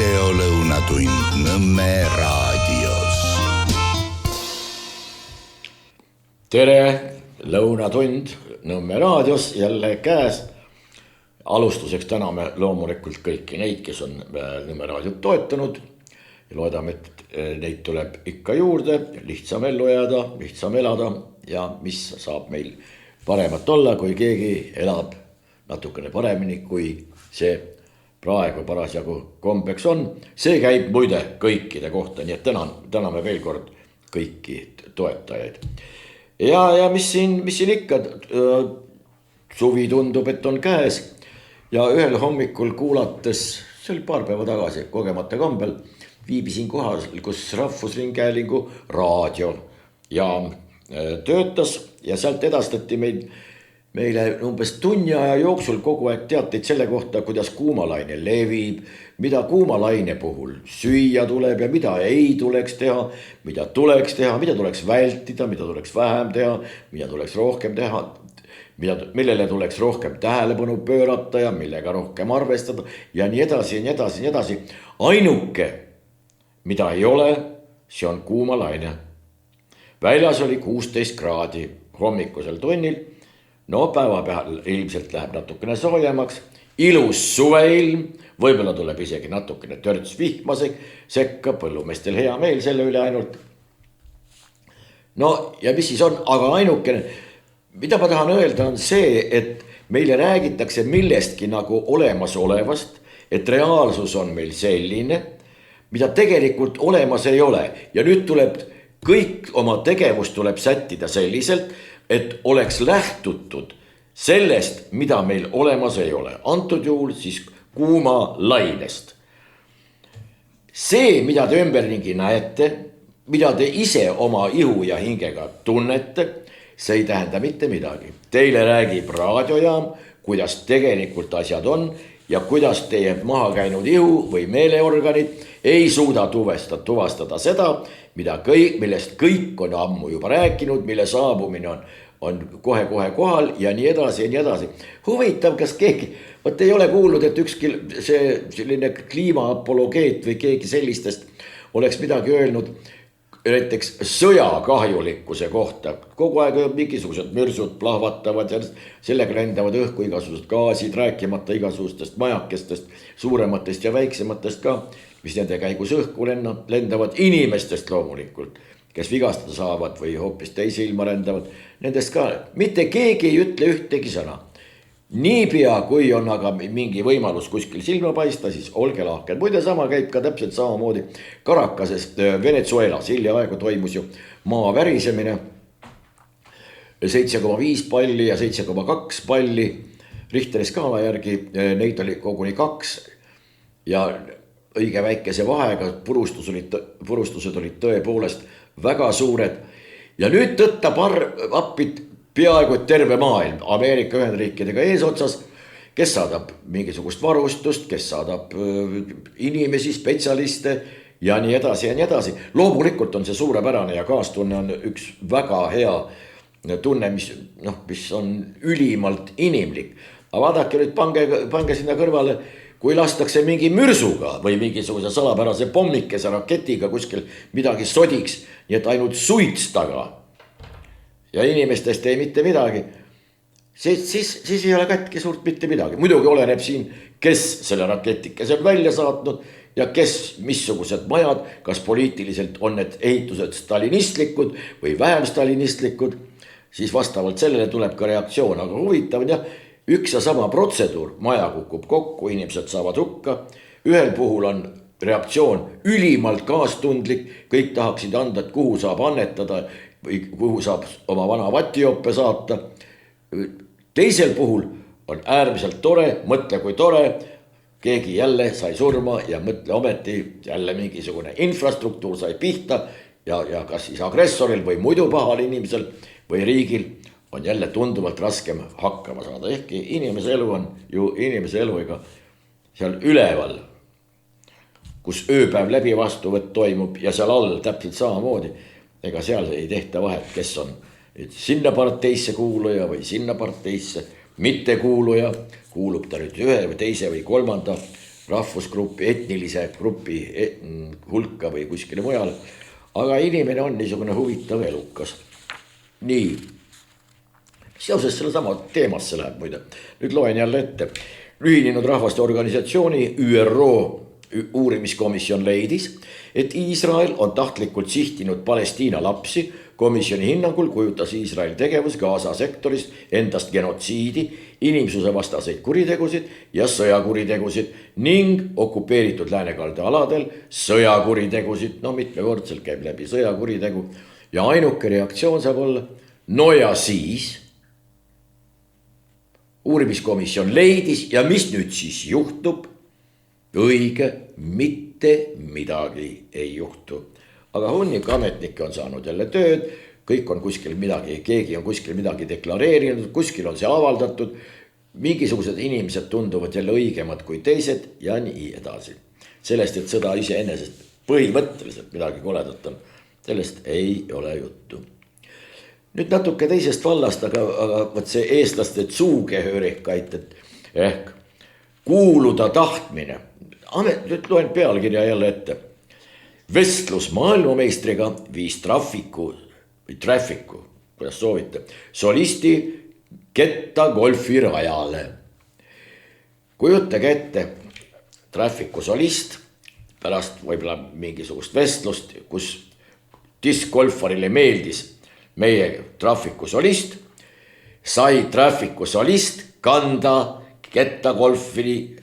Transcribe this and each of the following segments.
videolõunatund Nõmme raadios. Tere, lõunatund Nõmme raadios jälle käes. Alustuseks täname loomulikult kõiki neid, kes on Nõmme raadiot toetanud. Ja loodame, et neid tuleb ikka juurde, lihtsam ellu jääda, lihtsam elada ja mis saab meil paremat olla, kui keegi elab natukene paremini, kui see praegu parasjagu kombeks on. See käib muide kõikide kohta, nii et täname veel kord kõiki toetajaid. Ja mis siin ikka, suvi tundub, et on käes ja ühel hommikul kuulates, see oli paar päeva tagasi kogemata kombel, viibisin kohal, kus Rahvusringhäälingu raadiojaam töötas ja sealt edastati meile umbes tunni aja jooksul kogu aeg teateid selle kohta, kuidas kuumalaine levib, mida kuumalaine puhul süüa tuleb ja mida ei tuleks teha, mida tuleks teha, mida tuleks vältida, mida tuleks vähem teha, mida tuleks rohkem teha, millele tuleks rohkem tähelepanu pöörata ja millega rohkem arvestada ja nii edasi ja nii edasi ja nii edasi. Ainuke, mida ei ole, see on kuumalaine. Väljas oli 16 kraadi hommikusel tunnil. No päeva peal ilmselt läheb natukene soojemaks, ilus suveilm, võib-olla tuleb isegi natukene törts vihma sekka, põllumeestel hea meel selle üle ainult. No ja mis siis on, aga ainukene, mida ma tahan öelda on see, et meile räägitakse millestki nagu olemasolevast, et reaalsus on meil selline, mida tegelikult olemas ei ole. Ja nüüd tuleb kõik oma tegevust tuleb sättida selliselt, et oleks lähtutud sellest, mida meil olemas ei ole. Antud juhul siis kuumalainest. See, mida te ümberringi näete, mida te ise oma ihu ja hingega tunnete, see ei tähenda mitte midagi. Teile räägib raadiojaam, kuidas tegelikult asjad on ja kuidas teie maha käinud ihu või meeleorganid ei suuda tuvastada seda, millest kõik on ammu juba rääkinud, mille saabumine on kohe kohal ja nii edasi ja nii edasi. Huvitav, kas keegi, võt ei ole kuulnud, et ükski selline kliimaapologeet või keegi sellistest oleks midagi öelnud näiteks sõjakahjulikkuse kohta. Kogu aeg mingisugused mürsud plahvatavad ja sellega lendavad õhku igasugused gaasid, rääkimata igasugustest majakestest, suurematest ja väiksematest ka, mis nende käigus õhku lendavad inimestest loomulikult, kes vigastada saavad või hoopis teise ilma rändavad. Nendest ka mitte keegi ei ütle ühtegi sõna. Niipea kui on aga mingi võimalus kuskil silma paista, siis olge lahked. Muide sama käib ka täpselt samamoodi Caracasest Venezuelas. Hiljaaegu toimus ju maa värisemine. 7,5 palli ja 7,2 palli. Richteri skaala järgi neid oli koguni 2 ja õige väikese vahega purustused olid tõepoolest väga suured. Ja nüüd tõttab appid peaaegu terve maailm Ameerika Ühendriikidega eesotsas, kes saadab mingisugust varustust, kes saadab inimesi, spetsialiste ja nii edasi ja nii edasi. Loomulikult on see suurepärane ja kaastunne on üks väga hea tunne, mis on ülimalt inimlik. Aga vaadake nüüd, pange sinna kõrvale, kui lastakse mingi mürsuga või mingisuguse salapärase pommikese raketiga kuskil midagi sodiks, nii et ainult suits taga ja inimestest ei mitte midagi, siis ei ole kätki suurt mitte midagi. Muidugi oleneb siin, kes selle raketikese on välja saatnud ja kes missugused majad, kas poliitiliselt on need ehitused stalinistlikud või vähem stalinistlikud, siis vastavalt sellele tuleb ka reaktsioon. Aga huvitav on jah, üks ja sama protseduur, maja kukub kokku, inimesed saavad hukka. Ühel puhul on reaktsioon ülimalt kaastundlik, kõik tahaksid anda, et kuhu saab annetada või kuhu saab oma vana vatioppe saata. Teisel puhul on äärmiselt tore, mõtle kui tore, keegi jälle sai surma ja mõtle ometi jälle mingisugune infrastruktuur sai pihta ja kas siis agressoril või muidu pahal inimesel või riigil on jälle tunduvalt raskem hakkama saada. Ehkki inimese elu on ju inimese eluiga seal üleval, kus ööpäev läbi vastuvõtt toimub ja seal all täpselt samamoodi. Ega seal ei tehta vahet, kes on sinna parteisse kuuluja või sinna parteisse mitte kuuluja. Kuulub ta nüüd ühe või teise või kolmanda rahvusgrupi, etnilise grupi hulka või kuskile mujale. aga inimene on niisugune huvitav elukas. nii, seoses selle sama teemasse läheb muide, nüüd loen jälle ette. Ühinenud Rahvaste Organisatsiooni ÜRO uurimiskomisjon leidis, et Iisrael on tahtlikult sihtinud Palestiina lapsi. Komisjoni hinnangul kujutas Iisraeli tegevus Gaza sektoris endast genotsiidi, inimsusevastaseid kuritegusid ja sõjakuritegusid ning okupeeritud läänekalde aladel sõjakuritegusid. No mitmekordselt käib läbi sõjakuritegu ja ainuke reaktsioon saab olla, no ja siis uurimiskomisjon leidis ja mis nüüd siis juhtub? Õige, mitte midagi ei juhtu. Aga hunnik ametnikke on saanud jälle tööd, kõik on kuskil midagi, keegi on kuskil midagi deklareerinud, kuskil on see avaldatud. Mingisugused inimesed tunduvad jälle õigemad kui teised ja nii edasi. Sellest, et sõda iseenesest põhimõtteliselt midagi koledat on, sellest ei ole juttu. Nüüd natuke teisest vallast, aga võt see eestlaste tsuugehörikait, et ehk kuuluda tahtmine. Nüüd loen pealkirja jälle ette. Vestlus maailmameistriga viis traffiku, kuidas soovite, solisti ketta golfirajale. Kujutage ette, traffiku solist pärast võib-olla mingisugust vestlust, kus diskgolfarile meeldis meie traffiku solist, sai traffiku solist kanda ketta golfi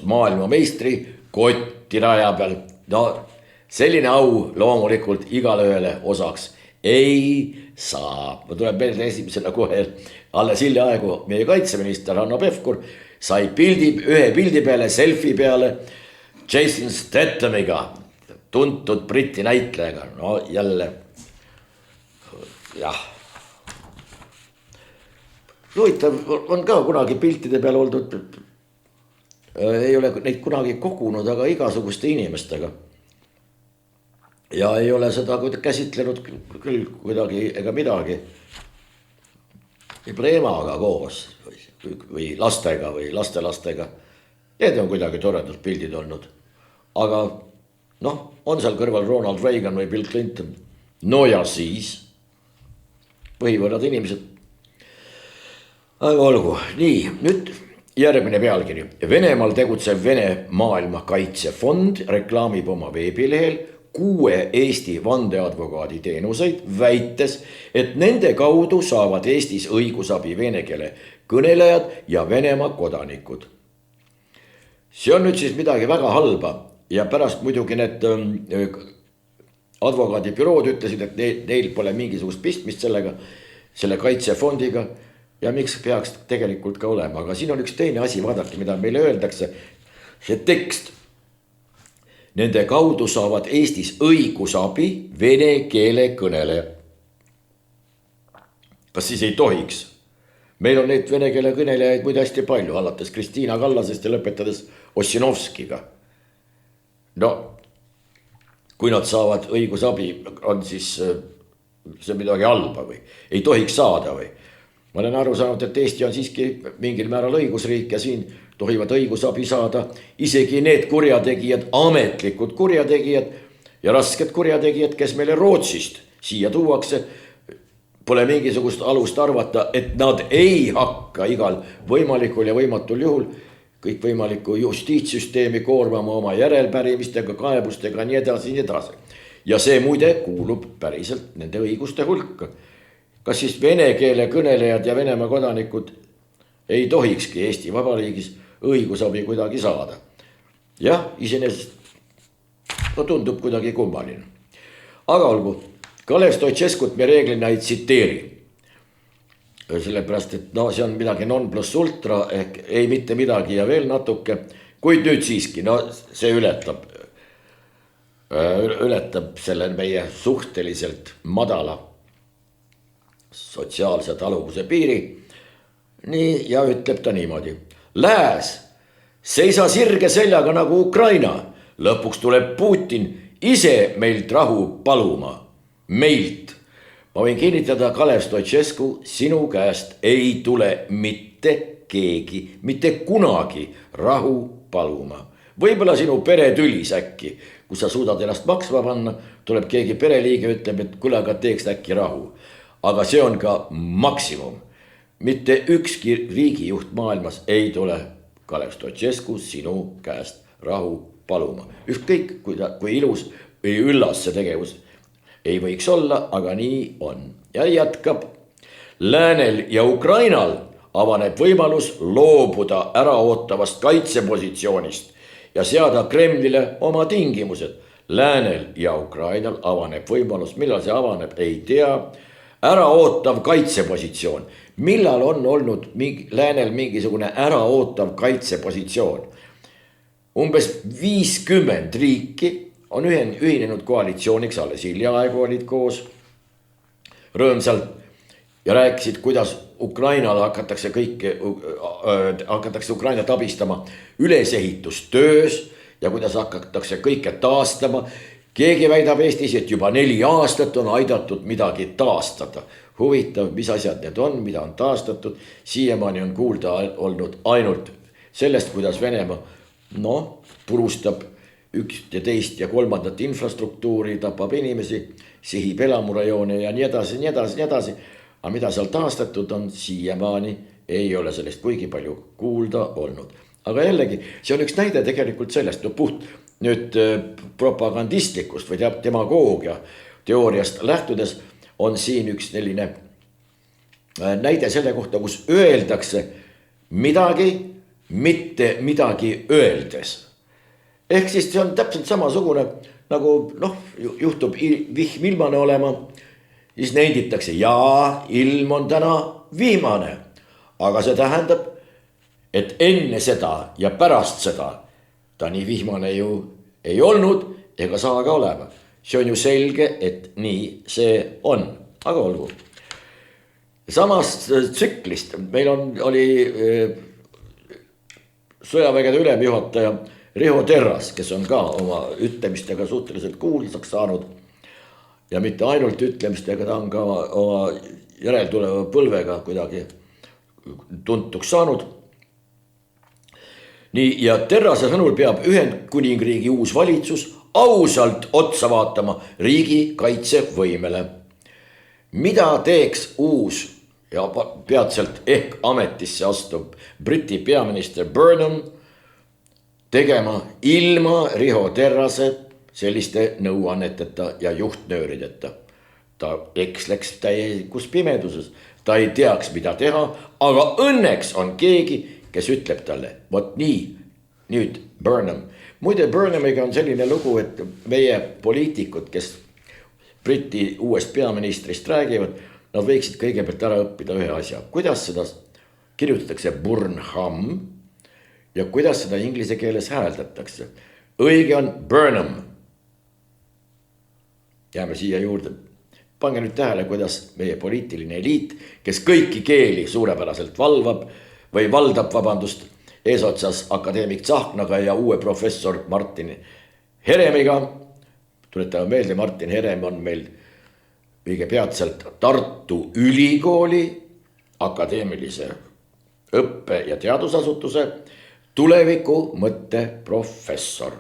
maailmameistri kotti raja peal. No selline au loomulikult igale ühele osaks ei saa. Ma tuleb meelde esimesena kohe alles hiljaaegu meie kaitseminister Hanno Pevkur sai ühe pildi peale, selfie peale Jason Stathamiga, tuntud Briti näitlejaga. No jälle, jah. Huvitav on ka kunagi piltide peal oldud, ei ole neid kunagi kogunud, aga igasuguste inimestega. Ja ei ole seda käsitlenud küll kuidagi ega midagi. Võib-olla emaga koos või lastega või lastelastega. Need on kuidagi toredad pildid olnud. Aga noh, on seal kõrval Ronald Reagan või Bill Clinton. No ja siis põhivõrrad inimesed. Aga olgu, nii, nüüd järgmine pealkiri. Venemaal tegutsev Vene maailmakaitsefond reklaamib oma veebilehel 6 Eesti vandeadvokaadi teenuseid, väites, et nende kaudu saavad Eestis õigusabi vene keele kõnelejad ja Venemaa kodanikud. See on nüüd siis midagi väga halba ja pärast muidugi need advokaadibürood ütlesid, et neil pole mingisugust pistmist sellega, selle kaitsefondiga. Ja miks peaks tegelikult ka olema, aga siin on üks teine asi, vaadake, mida meile öeldakse. See tekst. Nende kaudu saavad Eestis õigusabi vene keele kõneleja. Kas siis ei tohiks? Meil on neid vene keele kõnelejaid muide hästi palju, alates Kristiina Kallasest ja lõpetades Ossinovskiga. No, kui nad saavad õigusabi, on siis see midagi halba või ei tohiks saada või? Ma olen aru saanud, et Eesti on siiski mingil määral õigusriik ja siin tohivad õigusabi saada isegi need kurjategijad, ametlikud kurjategijad ja rasked kurjategijad, kes meile Rootsist siia tuuakse. Pole mingisugust alust arvata, et nad ei hakka igal võimalikul ja võimatul juhul kõik võimalikku justiitssüsteemi koormama oma järelpärimistega, kaebustega, nii edasi, nii edasi. Ja see muide kuulub päriselt nende õiguste hulka. Kas siis vene keele kõnelejad ja Venemaa kodanikud ei tohikski Eesti Vabariigis õigusabi kuidagi saada? Jah, iseenesest tundub kuidagi kummaline. Aga olgu, Kalev Stoiceskut me reeglina ei tsiteeri. Sellepärast, et no see on midagi non plus ultra ehk ei mitte midagi ja veel natuke. Kuid nüüd siiski, no see ületab selle meie suhteliselt madala sotsiaalse taluvuse piiri. Nii, ja ütleb ta niimoodi. Lääs, seisa sirge seljaga nagu Ukraina. Lõpuks tuleb Putin ise meilt rahu paluma. Meilt. ma võin kinnitada, Kalev Stoicescu, sinu käest ei tule mitte keegi, mitte kunagi rahu paluma. Võib-olla sinu pere tülis äkki, kus sa suudad ennast maksma panna, tuleb keegi pereliige, ütleb, et kuule, aga teeks äkki rahu. Aga see on ka maksimum. Mitte ükski riigijuht maailmas ei tule Kalev Stoicescu sinu käest rahu paluma. Ükskõik, kui ilus või üllas see tegevus ei võiks olla, aga nii on. Ja jätkab. Läänel ja Ukrainal avaneb võimalus loobuda äraootavast kaitsepositsioonist ja seada Kremlile oma tingimused. Läänel ja Ukrainal avaneb võimalus, millal see avaneb, ei tea. Äraootav kaitsepositsioon. Millal on olnud läänel mingisugune äraootav kaitsepositsioon? Umbes 50 riiki on ühinenud koalitsiooniks, alles hiljaaegu olid koos rõõmsalt ja rääkisid, kuidas Ukrainal hakatakse Ukrainat abistama ülesehitustöös ja kuidas hakatakse kõike taastama. Keegi väidab Eestis, et juba 4 aastat on aidatud midagi taastada. Huvitav, mis asjad need on, mida on taastatud. Siiamaani on kuulda olnud ainult sellest, kuidas Venemaa purustab üht ja teist ja kolmandat infrastruktuuri, tapab inimesi, sihib elamurajoone ja nii edasi, nii edasi, nii edasi. Aga mida seal taastatud on, siiamaani ei ole sellest kuigi palju kuulda olnud. Aga jällegi, see on üks näide tegelikult sellest, puht nüüd propagandistlikust või demagoogia teooriast lähtudes on siin üks selline näide selle kohta, kus öeldakse midagi, mitte midagi öeldes. Ehk siis see on täpselt samasugune, nagu juhtub vihm ilmane olema, siis nenditakse, jaa, ilm on täna viimane. Aga see tähendab, et enne seda ja pärast seda ta nii vihmane ju ei olnud ega saa ka olema. See on ju selge, et nii see on, aga olgu. Samast tsüklist meil oli sõjavägede ülemjuhataja Riho Terras, kes on ka oma ütlemistega suhteliselt kuulsaks saanud. Ja mitte ainult ütlemistega, ta on ka oma järeltuleva põlvega kuidagi tuntuks saanud. Nii, ja Terrase sõnul peab Ühendkuningriigi uus valitsus ausalt otsa vaatama riigi kaitsevõimele. Mida teeks uus ja peatselt ehk ametisse astub Briti peaminister Burnham tegema ilma Riho Terrase selliste nõuanneteta ja juhtnöörideta? Ta eksleks täielikus pimeduses, ta ei teaks, mida teha, aga õnneks on keegi, kes ütleb talle, vot nii, nüüd Burnham. Muide, Burnhamiga on selline lugu, et meie poliitikud, kes Briti uuest peaministrist räägivad, nad võiksid kõigepealt ära õppida ühe asja. Kuidas seda kirjutatakse Burnham ja kuidas seda inglise keeles hääldatakse? Õige on Burnham. Jääme siia juurde. Pange nüüd tähele, kuidas meie poliitiline eliit, kes kõiki keeli suurepäraselt valdab, eesotsas akadeemik Tsahknaga ja uue professor Martin Heremiga. Tuletame meelde, Martin Herem on meil õige peatselt Tartu Ülikooli akadeemilise õppe- ja teadusasutuse tuleviku mõtte professor.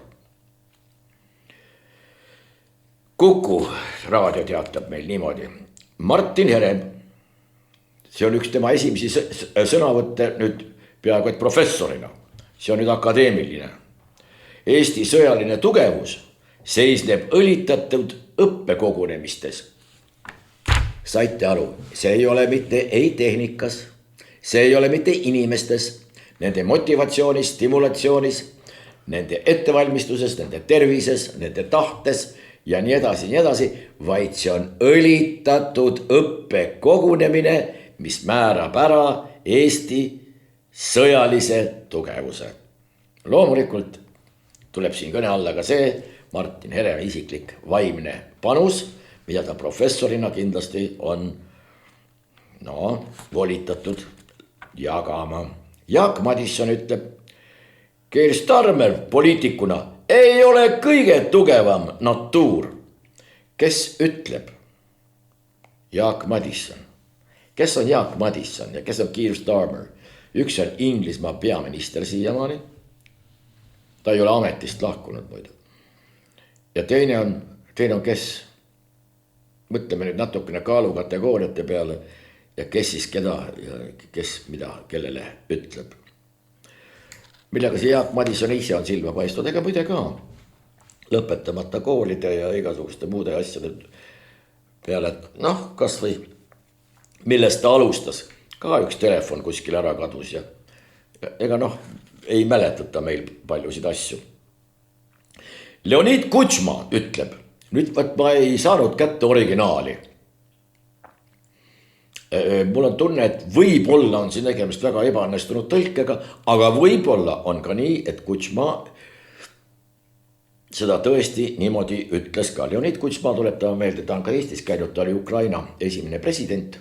Kuku raadio teatab meil niimoodi. Martin Herem, see on üks tema esimesi sõnavõtte nüüd peaaegu et professorina. See on nüüd akadeemiline. Eesti sõjaline tugevus seisneb õlitatud õppekogunemistes. Saite aru, see ei ole mitte ei tehnikas, see ei ole mitte inimestes, nende motivatsioonis, stimulatsioonis, nende ettevalmistuses, nende tervises, nende tahtes ja nii edasi, vaid see on õlitatud õppekogunemine, mis määrab ära Eesti sõjalise tugevuse. Loomulikult tuleb siin kõne alla ka see Martin Heremi isiklik vaimne panus, mida ta professorina kindlasti on volitatud jagama. Jaak Madisson ütleb, Keir Starmer poliitikuna ei ole kõige tugevam natuur. Kes ütleb? Jaak Madison. Kes on Jaak Madison ja kes on Keir Starmer? Üks on Inglismaa peaminister siiamaani. Ta ei ole ametist lahkunud muidu. Ja teine on kes? Mõtleme nüüd natukene kaalukategooriate peale ja kes siis keda ja kes mida kellele ütleb. Millega see Jaak Madison ise on silma paistnud, ega muide ka lõpetamata koolide ja igasuguste muude asjade peale, et kas või millest ta alustas. Ka üks telefon kuskil ära kadus ja ega ei mäletata meil paljusid asju. Leonid Kutšma ütleb, nüüd ma ei saanud kätte originaali. Mul on tunne, et võib-olla on siin tegemist väga ebaõnnestunud tõlkega, aga võib-olla on ka nii, et Kutšma seda tõesti niimoodi ütles ka. Leonid Kutšma tuletama meelde, ta on ka Eestis käinud, ta oli Ukraina esimene president.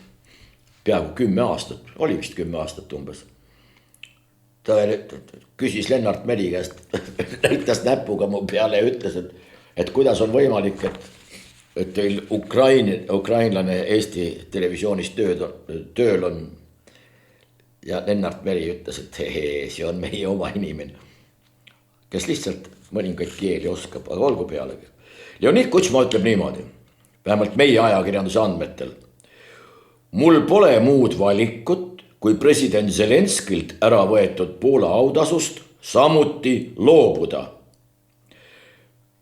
Peaaegu 10 aastat, oli vist 10 aastat umbes. Ta küsis Lennart Meri käest, näitas näpuga mu peale ja ütles, et kuidas on võimalik, et teil ukrainlane Eesti televisioonis tööl on. Ja Lennart Meri ütles, et see on meie oma inimene, kes lihtsalt mõningaid keeli oskab, aga olgu pealegi. Leonid Kutšma ütleb niimoodi, vähemalt meie ajakirjanduse andmetel. Mul pole muud valikut, kui president Zelenskilt ära võetud Poola autasust samuti loobuda.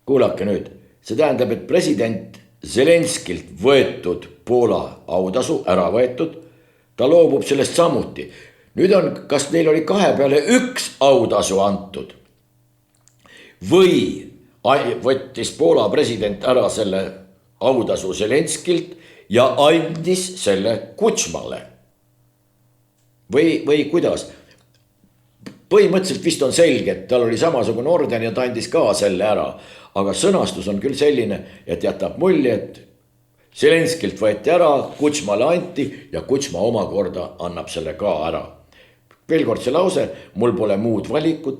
Kuulake nüüd, see tähendab, et president Zelenskilt võetud Poola autasu ära võetud, ta loobub sellest samuti. Nüüd on, kas neil oli 2 peale 1 autasu antud või võttis Poola president ära selle autasu Zelenskilt ja andis selle Kutšmale. Või kuidas? Põhimõtteliselt vist on selge, et tal oli samasugune orden ja ta andis ka selle ära. Aga sõnastus on küll selline, et jätab mulje, et Zelenskilt võeti ära, Kutšmale anti ja Kutšma omakorda annab selle ka ära. Veel kord see lause, mul pole muud valikut.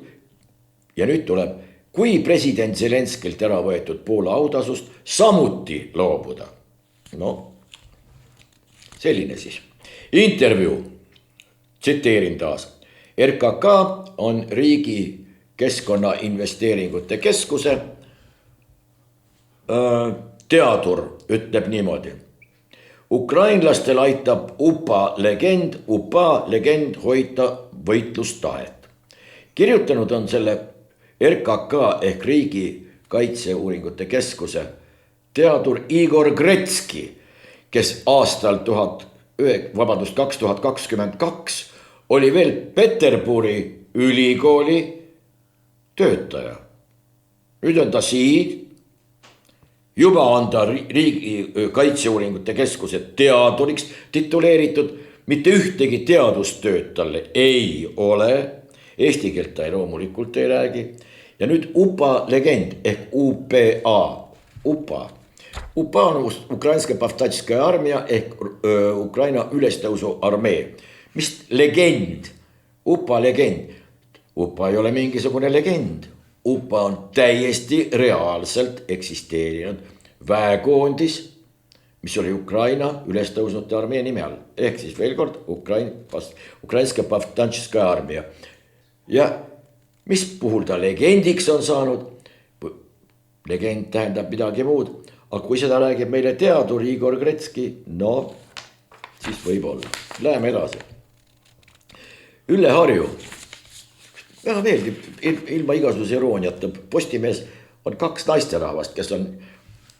Ja nüüd tuleb, kui president Zelenskilt ära võetud Poola autasust samuti loobuda. Selline siis. Intervjuu, tsiteerin taas. RKK on riigi keskkonnainvesteeringute keskuse teadur, ütleb niimoodi. Ukrainlastel aitab UPA legend hoida võitlustahet. Kirjutanud on selle RKK ehk riigi kaitseuuringute keskuse teadur Igor Gretski, kes aastal 2022 oli veel Peterburi ülikooli töötaja. Nüüd on ta siin, juba on ta riigi kaitseuuringute keskuse teaduriks tituleeritud, mitte ühtegi teadustööd talle ei ole, eesti keelt ta loomulikult ei räägi. Ja nüüd UPA legend ehk UPA on Ukrainska Pavtatskaja armia ehk Ukraina ülestõusu armee. Mis legend? UPA legend. UPA ei ole mingisugune legend. UPA on täiesti reaalselt eksisteerinud väekoondis, mis oli Ukraina ülestõusnute armee nime all. Ehk siis veel kord Ukrainska Pavtatskaja armia. Ja mis puhul ta legendiks on saanud? Legend tähendab midagi muud. Aga kui seda räägib meile teadur Igor Gretski, siis võib olla. Läheme edasi. Ülle Harju. Väga meeldib, ilma igasuguse irooniata. Postimees on 2 naisterahvast, kes on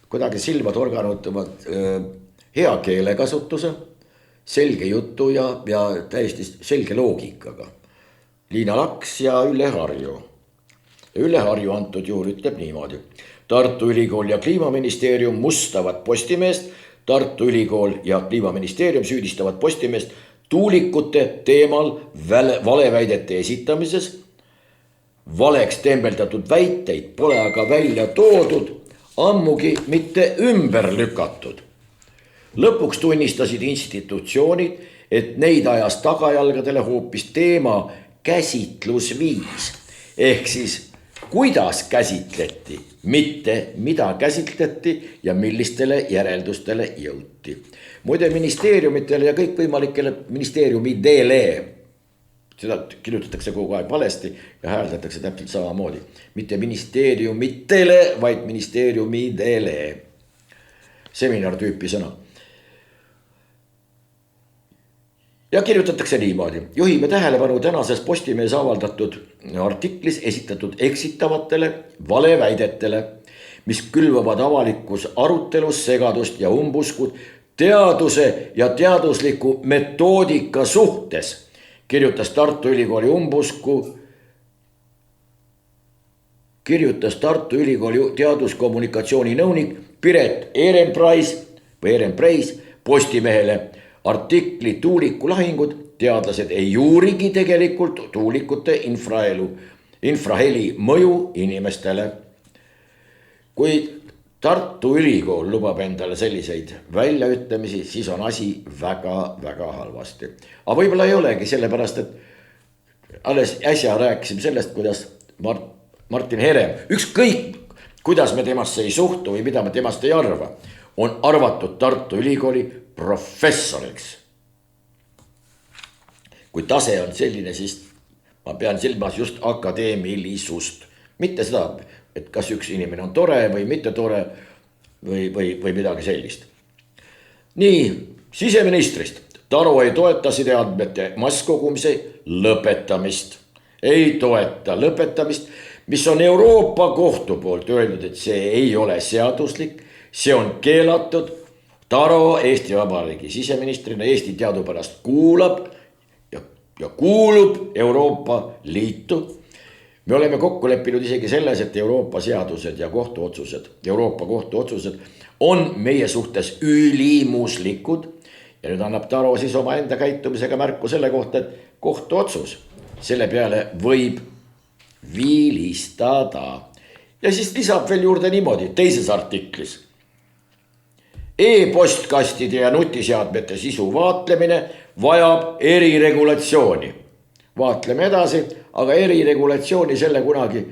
kuidagi silma torganud hea keelekasutuse, selge jutu ja täiesti selge loogikaga. Liina Laks ja Ülle Harju. Ülle Harju antud juhul ütleb niimoodi. Tartu Ülikool ja Kliimaministeerium mustavad Postimeest. Tartu Ülikool ja Kliimaministeerium süüdistavad Postimeest tuulikute teemal valeväidete esitamises. Valeks tembeldatud väiteid pole aga välja toodud, ammugi mitte ümber lükatud. Lõpuks tunnistasid institutsioonid, et neid ajas tagajalgadele hoopis teema käsitlusviis. Ehk siis kuidas käsitleti, mitte mida käsitleti ja millistele järeldustele jõuti. Muide ministeeriumitele ja kõikvõimalikele ministeeriumidele, seda kirjutatakse kogu aeg valesti ja hääldatakse täpselt samamoodi. Mitte ministeeriumitele, vaid ministeeriumidele. Seminar tüüpi sõna. Ja kirjutatakse niimoodi. Juhime tähelepanu tänases Postimehes avaldatud artiklis esitatud eksitavatele valeväidetele, mis külvavad avalikus arutelus segadust ja umbuskud teaduse ja teadusliku metoodika suhtes, kirjutas Tartu Ülikooli teaduskommunikatsiooni nõunik Piret Ehrenpreis Postimehele. Artikli Tuuliku lahingud, teadlased ei uurigi tegelikult tuulikute infraheli mõju inimestele. Kui Tartu Ülikool lubab endale selliseid väljaütlemisi, siis on asi väga halvasti. Aga võib-olla ei olegi, sellepärast et alles äsja rääkisime sellest, kuidas Martin Herem, ükskõik kuidas me temasse ei suhtu või mida me temast ei arva, on arvatud Tartu Ülikooli professoriks. Kui tase on selline, siis ma pean silmas just akadeemilisust. Mitte seda, et kas üks inimene on tore või mitte tore või midagi sellist. Nii, siseministrist. Taro ei toeta sideandmete masskogumise lõpetamist. Ei toeta lõpetamist, mis on Euroopa Kohtu poolt öeldud, et see ei ole seaduslik, see on keelatud. Taro Eesti Vabariigi siseministrina Eesti teadupärast kuulab ja kuulub Euroopa Liitu. Me oleme kokku leppinud isegi selles, et Euroopa seadused ja Euroopa kohtuotsused on meie suhtes ülimuslikud. Ja nüüd annab Taro siis oma enda käitumisega märku selle kohta, et kohtuotsus selle peale võib viilistada. Ja siis lisab veel juurde niimoodi teises artiklis. E-postkastide ja nutiseadmete sisu vaatlemine vajab eriregulatsiooni. Vaatleme edasi, aga eriregulatsiooni selle kunagi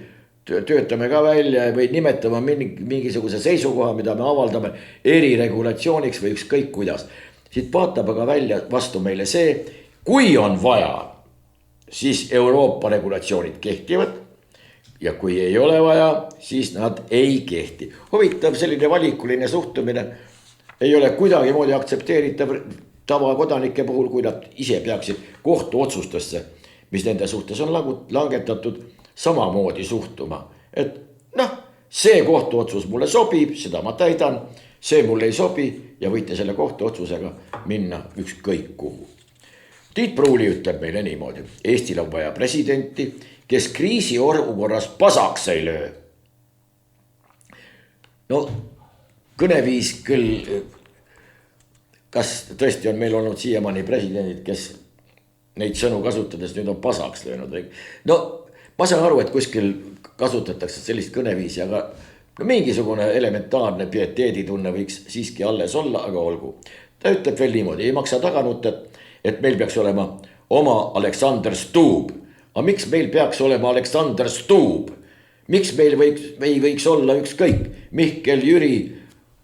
töötame ka välja või nimetame mingisuguse seisukoha, mida me avaldame eriregulatsiooniks või ükskõik kuidas. Siit vaatab aga välja vastu meile see, kui on vaja, siis Euroopa regulatsioonid kehtivad ja kui ei ole vaja, siis nad ei kehti. Huvitav selline valikuline suhtumine ei ole kuidagi moodi aktsepteeritav tavakodanike puhul, kui nad ise peaksid kohtuotsustesse, mis nende suhtes on langetatud, samamoodi suhtuma. Et see kohtuotsus mulle sobib, seda ma täidan, see mulle ei sobi ja võite selle kohtuotsusega minna ükskõik kuhu. Tiit Pruuli ütleb meile niimoodi. Eestil on vaja presidenti, kes kriisiolukorras pasaks ei löö. No kõneviis küll, kas tõesti on meil olnud siiamaani presidendid, kes neid sõnu kasutades nüüd on pasaks löönud. No ma saan aru, et kuskil kasutatakse sellist kõneviisi, aga mingisugune elementaarne pieteeditunne võiks siiski alles olla, aga olgu. Ta ütleb veel niimoodi, ei maksa taganutta, et meil peaks olema oma Alexander Stubb. Aga miks meil peaks olema Alexander Stubb? Miks meil ei võiks olla ükskõik Mihkel, Jüri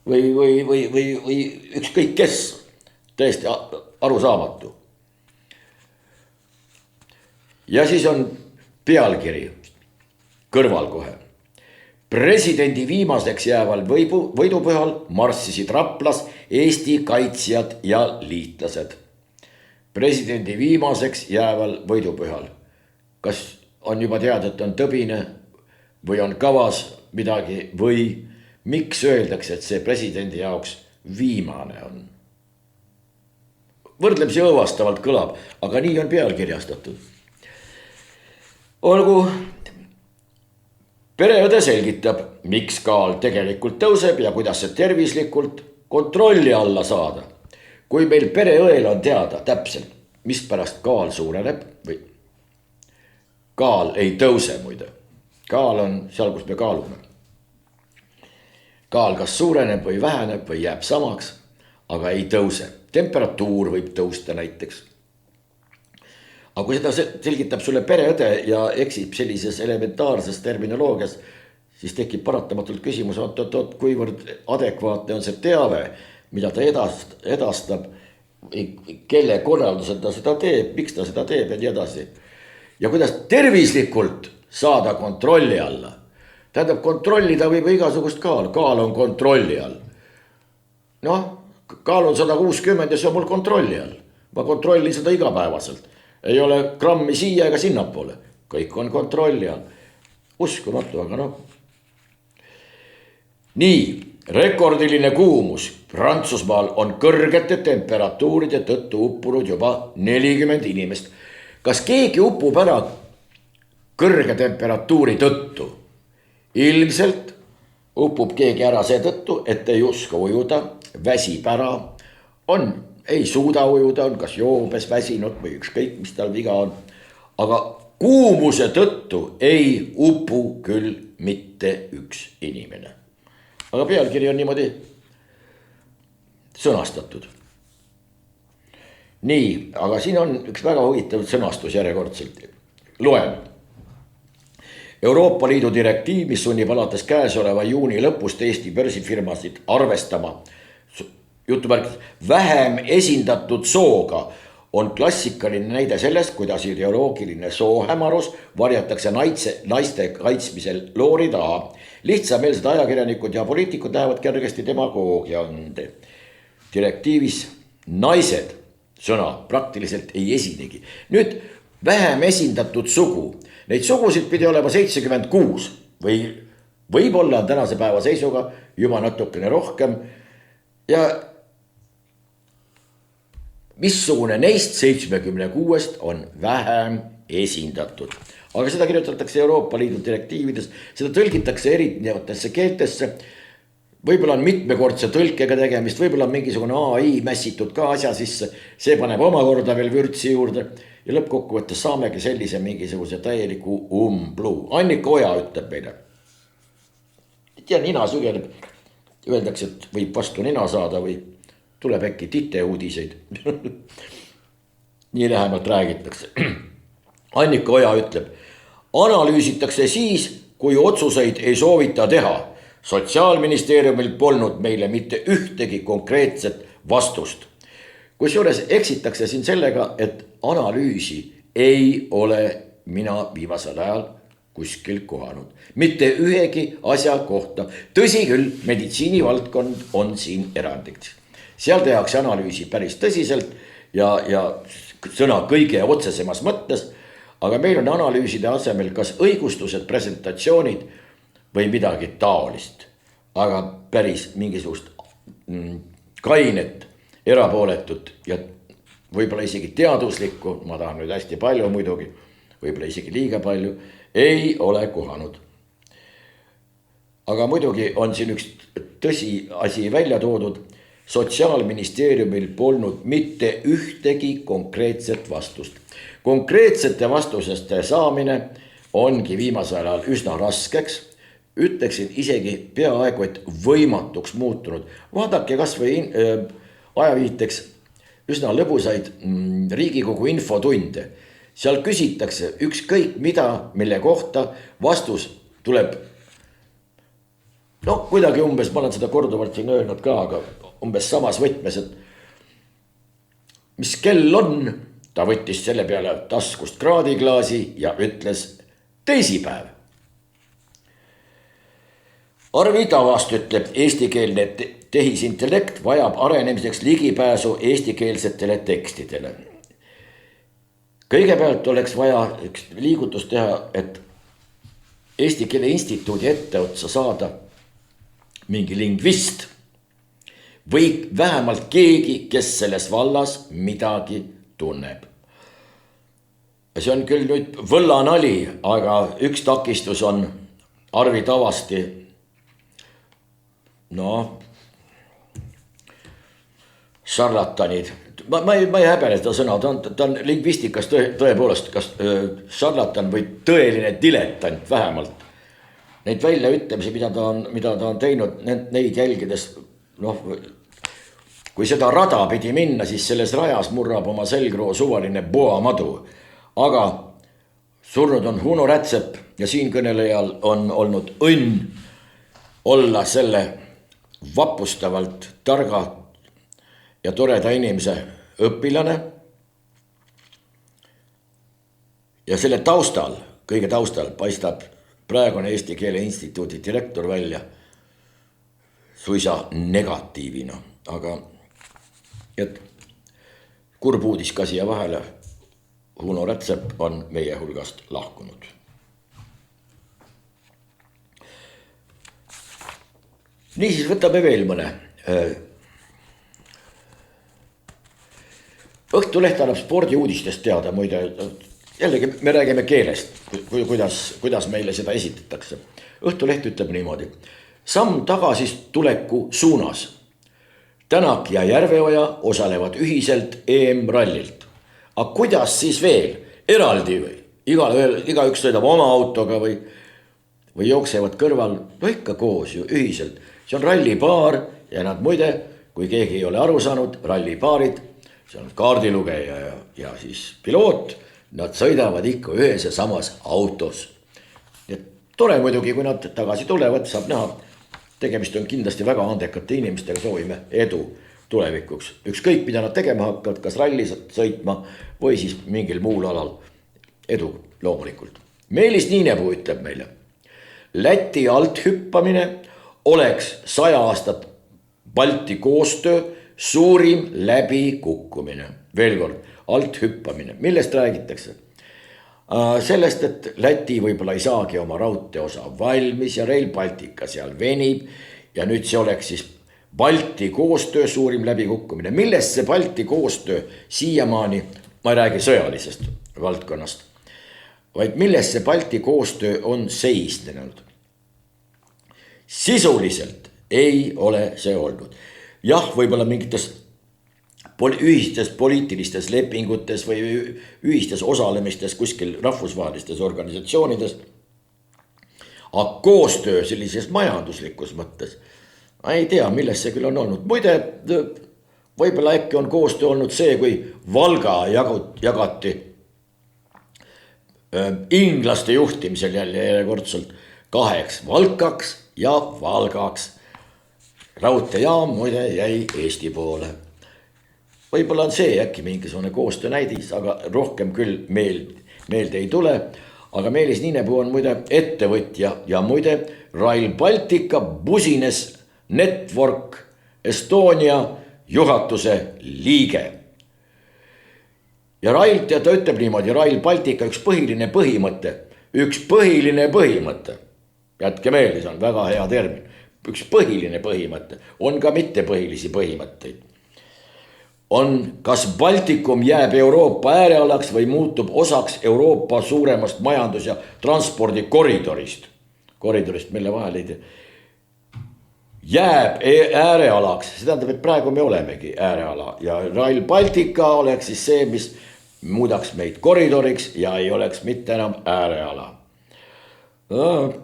või ükskõik kes? Täiesti arusaamatu. Ja siis on pealkiri kõrval kohe. Presidendi viimaseks jääval võidupühal marssisid Raplas Eesti kaitsjad ja liitlased. Presidendi viimaseks jääval võidupühal. Kas on juba teada, et on tõbine või on kavas midagi või miks öeldakse, et see presidendi jaoks viimane on? Võrdlemisi õõvastavalt kõlab, aga nii on pealkirjastatud. Olgu, pereõde selgitab, miks kaal tegelikult tõuseb ja kuidas see tervislikult kontrolli alla saada. Kui meil pereõel on teada täpselt, mis pärast kaal suureneb või kaal ei tõuse muide. Kaal on seal, kus me kaalume. Kaal kas suureneb või väheneb või jääb samaks, aga ei tõuse. Temperatuur võib tõusta näiteks. aga kui seda selgitab sulle pereõde ja eksib sellises elementaarses terminoloogias, siis tekib paratamatult küsimus, oot, kuivõrd adekvaatne on see teave, mida ta edastab, kelle korraldusel ta seda teeb, miks ta seda teeb ja nii edasi. Ja kuidas tervislikult saada kontrolli alla. Tähendab, kontrollida võib igasugust kaal on kontrolli all. Noh, kaal on 160 ja see on mul kontrolli all. Ma kontrollin seda igapäevaselt. Ei ole grammi siia ega sinnapoole. Kõik on kontrolli all. Uskumatu, aga noh. Nii, rekordiline kuumus. Prantsusmaal on kõrgete temperatuuride tõttu uppunud juba 40 inimest. Kas keegi upub ära kõrge temperatuuri tõttu? Ilmselt upub keegi ära seetõttu, et ei uska ujuda, väsib ära, ei suuda ujuda, on kas joobes väsinud või ükskõik, mis tal viga on. Aga kuumuse tõttu ei upu küll mitte üks inimene. Aga pealkiri on niimoodi sõnastatud. Nii, aga siin on üks väga huvitav sõnastus järjekordselt. Loen. Euroopa Liidu direktiiv, mis sunnib alates käesoleva juuni lõpust Eesti börsifirmasid arvestama vähem esindatud sooga, on klassikaline näide sellest, kuidas ideoloogiline soohämarus varjatakse naiste kaitsmisel loori taha. Lihtsameelsed ajakirjanikud ja poliitikud lähevad kergesti demagoogia ande. Direktiivis naised sõna praktiliselt ei esinegi. Nüüd vähem esindatud sugu. Neid sugusid pidi olema 76 või võib-olla on tänase päeva seisuga juba natukene rohkem. Ja missugune neist 76 on vähem esindatud. Aga seda kirjutatakse Euroopa Liidu direktiivides, seda tõlgitakse erinevatesse keeltesse. Võib-olla on mitmekordse tõlkega tegemist, võib-olla on mingisugune AI mässitud ka asja sisse, see paneb omakorda veel vürtsi juurde. Ja lõppkokkuvõttes saamegi sellise mingisuguse täieliku umbluu. Annika Oja ütleb meile. Ja nina sügeleb. Öeldakse, et võib vastu nina saada või tuleb äkki tite uudiseid. Nii lähemalt räägitakse. Annika Oja ütleb. Analüüsitakse siis, kui otsuseid ei soovita teha. Sotsiaalministeeriumil polnud meile mitte ühtegi konkreetset vastust. Kusjuures eksitakse siin sellega, et analüüsi ei ole mina viimasel ajal kuskil kohanud. Mitte ühegi asja kohta. Tõsi küll, meditsiinivaldkond on siin erandiks. Seal tehakse analüüsi päris tõsiselt ja sõna kõige otsesemas mõttes. Aga meil on analüüside asemel kas õigustused, presentatsioonid või midagi taolist. Aga päris mingisugust kainet, erapooletut ja võib-olla isegi teaduslikku, ma tahan nüüd hästi palju muidugi, võib-olla isegi liiga palju, ei ole kohanud. Aga muidugi on siin üks tõsiasi välja toodud. Sotsiaalministeeriumil polnud mitte ühtegi konkreetset vastust. Konkreetsete vastuseste saamine ongi viimasel ajal üsna raskeks. Ütleksin isegi peaaegu, et võimatuks muutunud. Vaadake kas või ajaviiteks üsna lõbusaid Riigikogu infotunde. Seal küsitakse ükskõik mida, mille kohta vastus tuleb. No kuidagi umbes, ma olen seda korduvalt siin öelnud ka, aga umbes samas võtmes, et mis kell on, ta võttis selle peale taskust kraadiklaasi ja ütles teisipäev. Arvi Tavast ütleb, eestikeelne tehisintellekt vajab arenemiseks ligipääsu eestikeelsetele tekstidele. Kõigepealt oleks vaja üks liigutus teha, et Eesti Keele Instituudi etteotsa saada mingi lingvist või vähemalt keegi, kes selles vallas midagi tunneb. See on küll nüüd võllanali, aga üks takistus on Arvi Tavasti šarlatanid. Ma ei häbene seda sõna, ta on lingvistikas tõepoolest kas šarlatan või tõeline diletant vähemalt. Neid väljaütlemisi, mida ta on teinud, neid jälgides, kui seda rada pidi minna, siis selles rajas murrab oma selgroo suvaline boamadu. aga surnud on Uno Rätsep ja siinkõnelejal on olnud õnn olla selle vapustavalt targa ja toreda inimese õpilane. Ja selle taustal, kõige taustal paistab praegune Eesti Keele Instituudi direktor välja suisa negatiivina, aga et kurb uudis ka siia vahele. Uno Rätsep on meie hulgast lahkunud. Niisiis võtame veel mõne. Õhtuleht annab spordiuudistest teada, muide, jällegi me räägime keelest, kuidas meile seda esitatakse. Õhtuleht ütleb niimoodi. Samm tagasistuleku suunas. Tänak ja Järveoja osalevad ühiselt EM-rallilt. Aga kuidas siis veel? Eraldi või? Igaüks sõidab oma autoga või jooksevad kõrval, no ikka koos ju ühiselt. See on rallipaar ja nad muide, kui keegi ei ole aru saanud, rallipaarid, see on kaardilugeja ja siis piloot, nad sõidavad ikka ühes ja samas autos. Ja tore muidugi, kui nad tagasi tulevad, saab näha, tegemist on kindlasti väga andekate inimestega, soovime edu tulevikuks. Ükskõik, mida nad tegema hakkavad, kas rallis sõitma või siis mingil muul alal. Edu loomulikult. Meelis Niinepuu ütleb meile. Läti alt hüppamine oleks 100 aastat Balti koostöö suurim läbikukkumine. Veel kord, alt hüppamine. Millest räägitakse? Sellest, et Läti võib-olla ei saagi oma raudtee osa valmis ja Rail Baltica seal venib ja nüüd see oleks siis Balti koostöö suurim läbikukkumine. Millest see Balti koostöö siiamaani, ma ei räägi sõjalisest valdkonnast, vaid millest see Balti koostöö on seisnenud? Sisuliselt ei ole see olnud. Jah, võib-olla mingites ühistes poliitilistes lepingutes või ühistes osalemistes kuskil rahvusvahelistes organisatsioonides. Aga koostöö sellises majanduslikus mõttes, ma ei tea, milles see küll on olnud. Muide, võib-olla äkki on koostöö olnud see, kui Valga jagati inglaste juhtimisel järjekordselt 2 Valkaks ja Valgaks. Raudteejaam muide jäi Eesti poole. Võib-olla on see äkki mingisugune koostöö näidis, aga rohkem küll meelde ei tule. Aga Meelis Niinepuu on muide ettevõtja ja muide Rail Baltica Business Network Estonia juhatuse liige. Ja ta ütleb niimoodi, Rail Baltica üks põhiline põhimõte, jätke meelde, see on väga hea termin, üks põhiline põhimõte, on ka mitte põhilisi põhimõtteid. On, kas Baltikum jääb Euroopa äärealaks või muutub osaks Euroopa suuremast majandus- ja transpordikoridorist, mille vahel ei tea, jääb äärealaks, see tähendab, et praegu me olemegi ääreala ja Rail Baltica oleks siis see, mis muudaks meid koridoriks ja ei oleks mitte enam ääreala.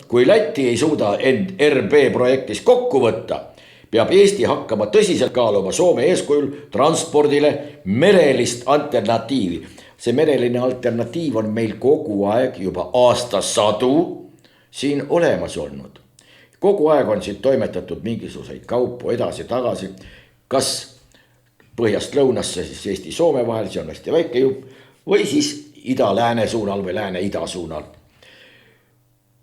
Kui Läti ei suuda end RB projektis kokku võtta, peab Eesti hakkama tõsiselt kaaluma Soome eeskujul transpordile merelist alternatiivi. See mereline alternatiiv on meil kogu aeg juba aastasadu siin olemas olnud. Kogu aeg on siit toimetatud mingisuguseid kaupu edasi-tagasi, kas põhjast lõunasse siis Eesti-Soome vahel, see on hästi väike jupp, või siis ida-lääne suunal või lääne-ida suunal.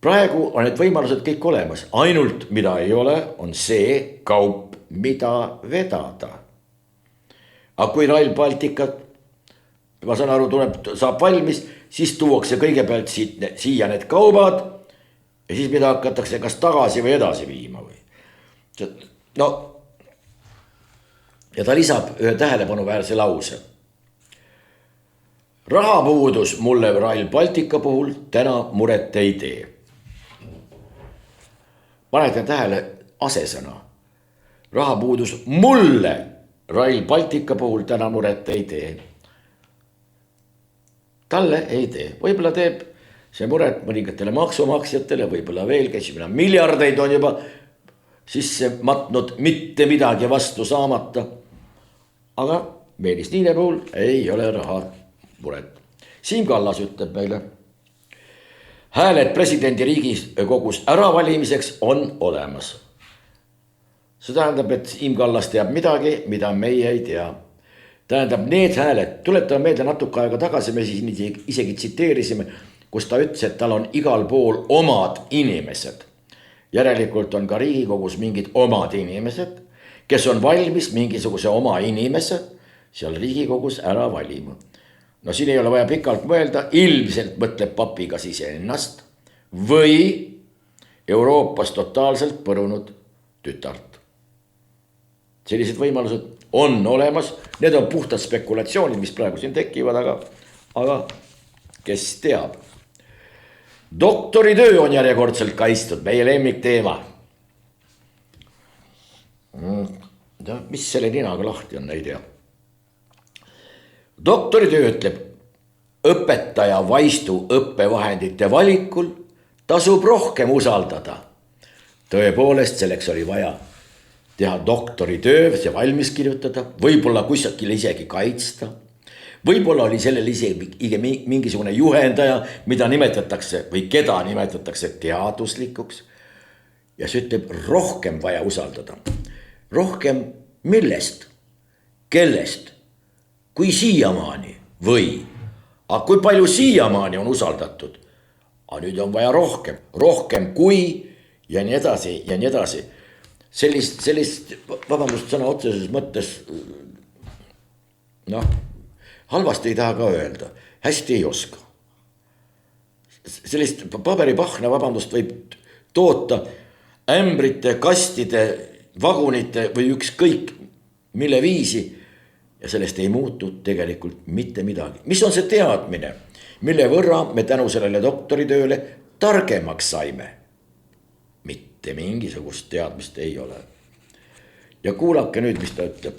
Praegu on need võimalused kõik olemas, ainult mida ei ole, on see kaup, mida vedada. Aga kui Rail Baltica, ma saan aru, saab valmis, siis tuuakse kõigepealt siia need kaubad ja siis mida hakatakse kas tagasi või edasi viima või. No, ja ta lisab ühe tähelepanuväärse lause. Rahapuudus mulle Rail Baltica puhul täna muret ei tee. Panete tähele asesõna. Rahapuudus mulle Rail Baltica puhul täna muret ei tee. Talle ei tee. Võib-olla teeb see muret mõningatele maksumaksjatele, võib-olla veel, kes miljardeid on juba sisse matnud mitte midagi vastu saamata. Aga Meelis Niinepuul ei ole raha muret. Siim Kallas ütleb meile. Hääled presidendi Riigikogus äravalimiseks on olemas. See tähendab, et Siim Kallas teab midagi, mida meie ei tea. Tähendab, need hääled, tuletame meelde natuke aega tagasi, me siis isegi tsiteerisime, kus ta ütles, et tal on igal pool omad inimesed. Järelikult on ka Riigikogus mingid omad inimesed, kes on valmis mingisuguse oma inimese seal Riigikogus ära valima. No siin ei ole vaja pikalt mõelda, ilmselt mõtleb papiga siis ennast või Euroopas totaalselt põrunud tütart. Sellised võimalused on olemas, need on puhtad spekulatsioonid, mis praegu siin tekivad, aga kes teab. Doktoritöö on järjekordselt kaitstud, meie lemmikteema. Mis selle ninaga lahti on, ei tea. Doktoritöö ütleb, õpetaja vaistu õppevahendite valikul tasub rohkem usaldada. Tõepoolest, selleks oli vaja teha doktoritöö, see valmis kirjutada, võib-olla kusagil isegi kaitsta. Võib-olla oli sellel isegi mingisugune juhendaja, mida nimetatakse või keda nimetatakse teaduslikuks. Ja see ütleb, rohkem vaja usaldada. Rohkem millest? Kellest? Kui siiamaani või, aga kui palju siiamaani on usaldatud, aga nüüd on vaja rohkem kui ja nii edasi ja nii edasi. Sellist vabandust sõna otseses mõttes, halvasti ei taha ka öelda, hästi ei oska. Sellist paberipahna vabandust võib toota ämbrite, kastide, vagunite või ükskõik mille viisi. Ja sellest ei muutu tegelikult mitte midagi. Mis on see teadmine, mille võrra me tänu sellele doktoritööle targemaks saime? Mitte mingisugust teadmist ei ole. Ja kuulake nüüd, mis ta ütleb.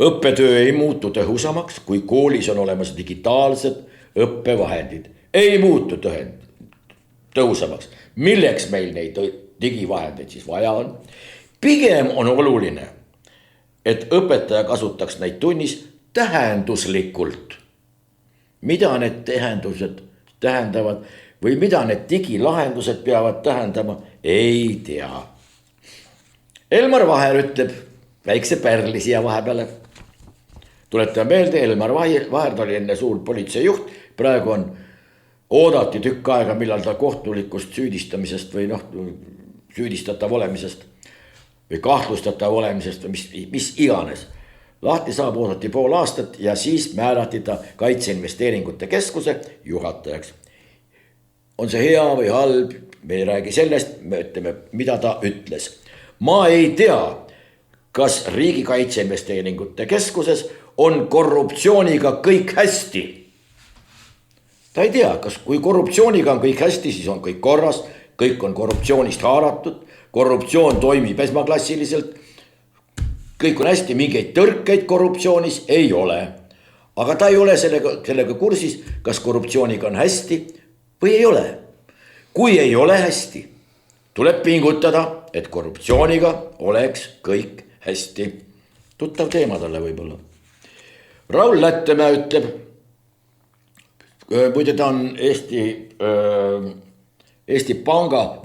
Õppetöö ei muutu tõhusamaks, kui koolis on olemas digitaalsed õppevahendid. Ei muutu tõhusamaks. Milleks meil neid digivahendeid siis vaja on? Pigem on oluline, et õpetaja kasutaks neid tunnis tähenduslikult. Mida need tähendused tähendavad või mida need digilahendused peavad tähendama, ei tea. Elmar Vaher ütleb väikse pärli siia vahepeale. Tuletame meelde, Elmar Vaher, ta oli enne suur politseijuht, praegu on oodati tükk aega, millal ta kohtulikust süüdistamisest või süüdistatav olemisest või kahtlustatav olemisest või mis iganes. Lahti saab oodati pool aastat ja siis määrati ta Kaitseinvesteeringute Keskuse juhatajaks. On see hea või halb, me ei räägi sellest, me ütleme, mida ta ütles. Ma ei tea, kas Riigi Kaitseinvesteeringute Keskuses on korruptsiooniga kõik hästi. Ta ei tea, kas kui korruptsiooniga on kõik hästi, siis on kõik korras, kõik on korruptsioonist haaratud. Korruptsioon toimib esmaklassiliselt, kõik on hästi, mingeid tõrkeid korruptsioonis ei ole. Aga ta ei ole sellega kursis, kas korruptsiooniga on hästi või ei ole. Kui ei ole hästi, tuleb pingutada, et korruptsiooniga oleks kõik hästi. Tuttav teema talle võib-olla. Raul Lättemäe ütleb, muide ta on Eesti Panga,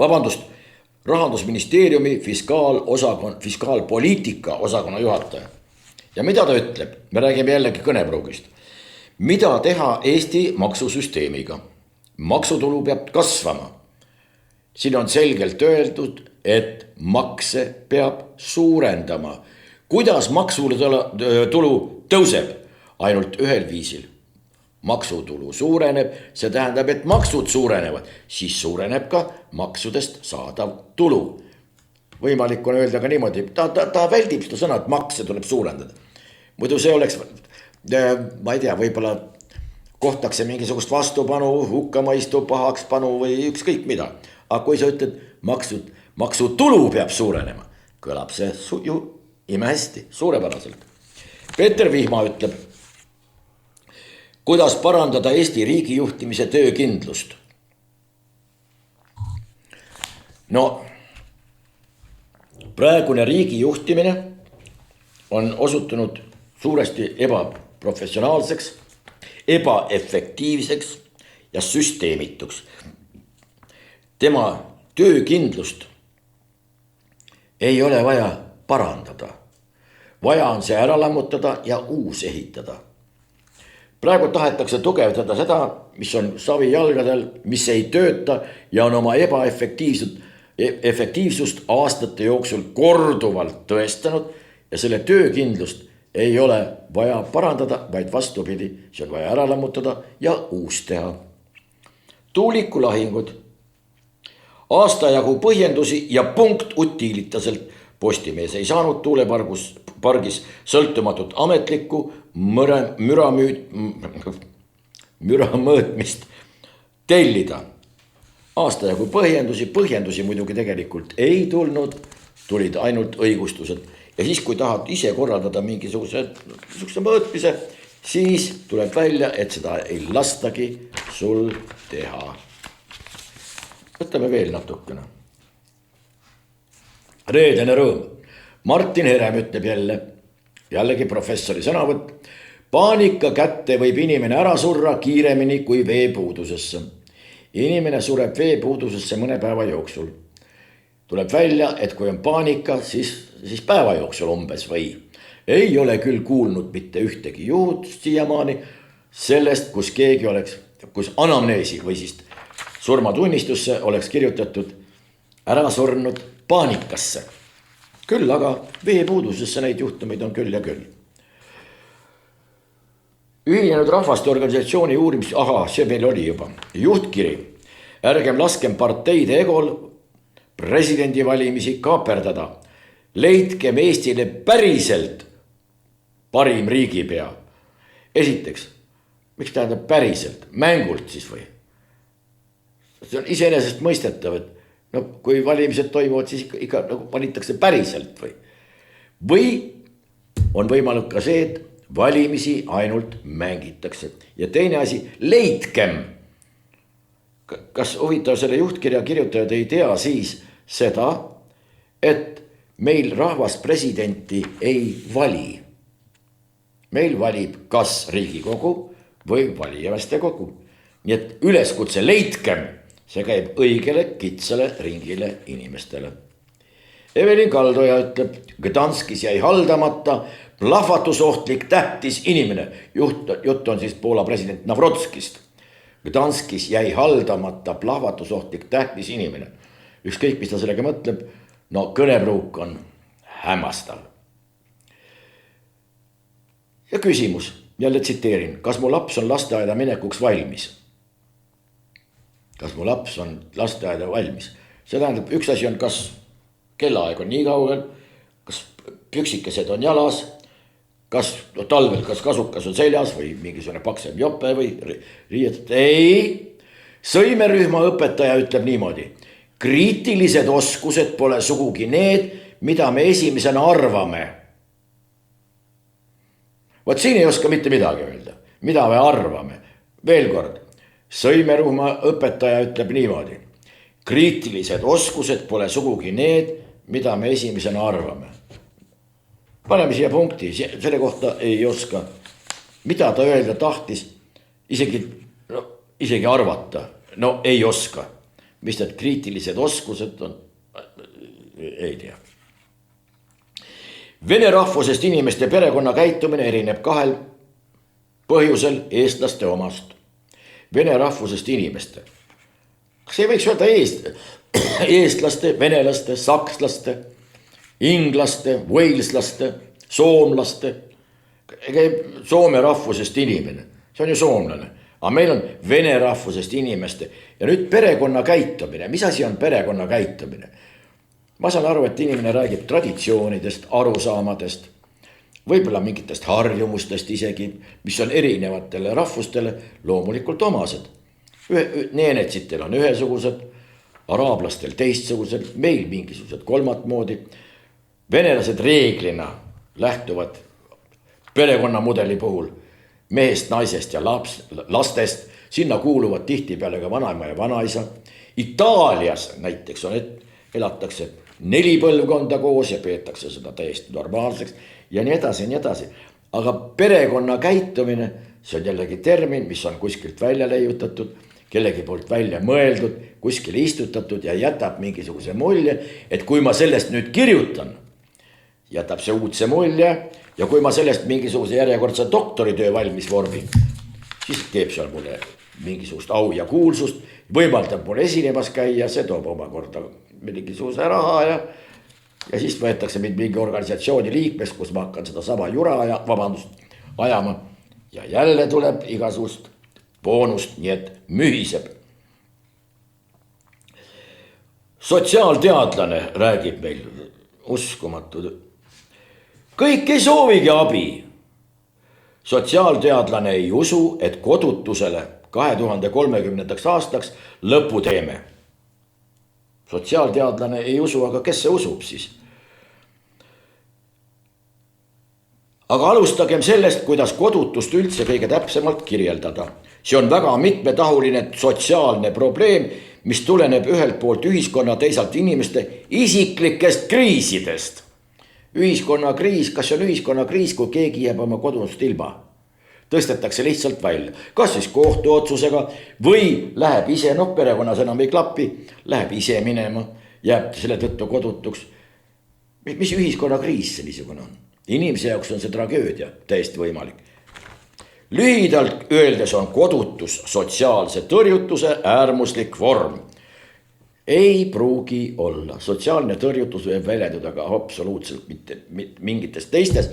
Rahandusministeeriumi fiskaalpoliitika osakonna juhataja. Ja mida ta ütleb? Me räägime jällegi kõnepruugist. Mida teha Eesti maksusüsteemiga? Maksutulu peab kasvama. Siin on selgelt öeldud, et makse peab suurendama. Kuidas maksutulu tõuseb? Ainult ühel viisil. Maksutulu suureneb, see tähendab, et maksud suurenevad, siis suureneb ka maksudest saadav tulu. Võimalik on öelda ka niimoodi, ta väldib seda sõna, et makse tuleb suurendada. Muidu see oleks, ma ei tea, võib-olla kohtakse mingisugust vastupanu, hukkamaistu, pahakspanu või ükskõik mida. Aga kui sa ütled, maksutulu peab suurenema, kõlab see ju imehästi, suurepäraselt. Peeter Vihma ütleb, kuidas parandada Eesti riigi juhtimise töökindlust? No, praegune riigi juhtimine on osutunud suuresti ebaprofessionaalseks, ebaefektiivseks ja süsteemituks. Tema töökindlust ei ole vaja parandada. Vaja on see ära lammutada ja uus ehitada. Praegu tahetakse tugevdada seda, mis on savi jalgadel, mis ei tööta ja on oma efektiivsust aastate jooksul korduvalt tõestanud ja selle töökindlust ei ole vaja parandada, vaid vastupidi, see on vaja ära lammutada ja uus teha. Tuulikulahingud, aastajagu põhjendusi ja punkt utiilitaselt. Postimees ei saanud tuulepargis sõltumatut ametlikku müra mõõtmist tellida. Aastajagu põhjendusi muidugi tegelikult ei tulnud, tulid ainult õigustused. Ja siis, kui tahad ise korraldada mingisuguse mõõtmise, siis tuleb välja, et seda ei lastagi sul teha. Võtame veel natukene. Reedene rõõm. Martin Herem ütleb jällegi professori sõnavõtt. Paanika kätte võib inimene ära surra kiiremini kui veepuudusesse. Inimene sureb veepuudusesse mõne päeva jooksul. Tuleb välja, et kui on paanika, siis päeva jooksul umbes või. Ei ole küll kuulnud mitte ühtegi juhut siiamaani sellest, kus anamneesi või siis surmatunnistusse oleks kirjutatud ära surnud paanikasse. Küll aga veepuudusesse neid juhtumeid on küll ja küll. Ühinenud Rahvaste Organisatsiooni see meil oli juba. Juhtkiri. Ärgem laskem parteide egol presidendivalimisi kaaperdada. Leidkem Eestile päriselt parim riigipea. Esiteks, miks tähendab päriselt? Mängult siis või? See on iseenesest mõistetav, et kui valimised toimuvad, siis ikka valitakse päriselt või. Või on võimalik ka see, et valimisi ainult mängitakse. Ja teine asi, leidkem. Kas huvitav selle juhtkirja kirjutajad ei tea siis seda, et meil rahvas presidenti ei vali. Meil valib kas Riigikogu või valijameeste kogu. Nii et üleskutse leidkem. See käib õigele kitsale ringile inimestele. Evelin Kaldoja ütleb, Gdanskis jäi haldamata plahvatusohtlik tähtis inimene. Jutt on siis Poola president Navrotskist. Gdanskis jäi haldamata plahvatusohtlik tähtis inimene. Ükskõik, mis ta sellega mõtleb, kõnepruuk on hämmastav. Ja küsimus, jälle tsiteerin, kas mu laps on lasteaeda minekuks valmis? Kas mu laps on lasteaeda valmis? See tähendab, üks asi on, kas kellaaeg on nii kaugel, kas püksikesed on jalas, kas talvel, kas kasukas on seljas või mingisugune paksem jope või riiet. Ei, sõimerühma õpetaja ütleb niimoodi. Kriitilised oskused pole sugugi need, mida me esimesena arvame. Vaat siin ei oska mitte midagi öelda, mida me arvame. Veel kord. Sõimerühma õpetaja ütleb niimoodi. Kriitilised oskused pole sugugi need, mida me esimesena arvame. Paneme siia punkti, selle kohta ei oska. Mida ta öelda tahtis, isegi arvata, ei oska. Mis need kriitilised oskused on, ei tea. Vene rahvusest inimeste perekonna käitumine erineb kahel põhjusel eestlaste omast. Vene rahvusest inimeste. Kas ei võiks öelda eestlaste, venelaste, sakslaste, inglaste, waleslaste, soomlaste, soome rahvusest inimene. See on ju soomlane. Aga meil on vene rahvusest inimeste. Ja nüüd perekonna käitumine. Mis asi on perekonna käitumine? Ma saan aru, et inimene räägib traditsioonidest, arusaamadest, võib-olla mingitest harjumustest isegi, mis on erinevatele rahvustele loomulikult omased. Neenetsitel on ühesugused, araablastel teistsugused, meil mingisugused kolmat moodi. Venelased reeglina lähtuvad perekonnamudeli puhul mehest, naisest ja lastest. Sinna kuuluvad tihtipeale ka vanaema ja vanaisa. Itaalias näiteks elatakse 4 põlvkonda koos ja peetakse seda täiesti normaalseks ja nii edasi ja nii edasi. Aga perekonna käitumine, see on jällegi termin, mis on kuskilt välja leiutatud, kellegi poolt välja mõeldud, kuskile istutatud ja jätab mingisuguse mulje, et kui ma sellest nüüd kirjutan, jätab see uudse mulje ja kui ma sellest mingisuguse järjekordse doktoritöö valmis vormin, siis teeb seal mulle mingisugust au ja kuulsust, võimaldab mul esinemas käia, see toob omakorda mingisuguse raha ja siis võetakse mind mingi organisatsiooni liikmeks, kus ma hakkan seda sama jura ajama ja jälle tuleb igasugust boonust, nii et mühiseb. Sotsiaalteadlane räägib meil uskumatu. Kõik ei soovigi abi. Sotsiaalteadlane ei usu, et kodutusele 2030. aastaks lõpu teeme. Sotsiaalteadlane ei usu, aga kes see usub siis? Aga alustagem sellest, kuidas kodutust üldse kõige täpsemalt kirjeldada. See on väga mitmetahuline sotsiaalne probleem, mis tuleneb ühelt poolt ühiskonna, teisalt inimeste isiklikest kriisidest. Ühiskonnakriis, kas see on ühiskonnakriis, kui keegi jääb oma kodust ilma? Tõstetakse lihtsalt välja, kas siis kohtuotsusega või läheb ise, perekonnas enam ei klapi, läheb ise minema, jääb selle tõttu kodutuks. Mis ühiskonnakriis see niisugune on? Inimese jaoks on see tragöödia, täiesti võimalik. Lühidalt öeldes on kodutus sotsiaalse tõrjutuse äärmuslik vorm. Ei pruugi olla. Sotsiaalne tõrjutus võib väljenduda ka absoluutselt mitte mingites teistes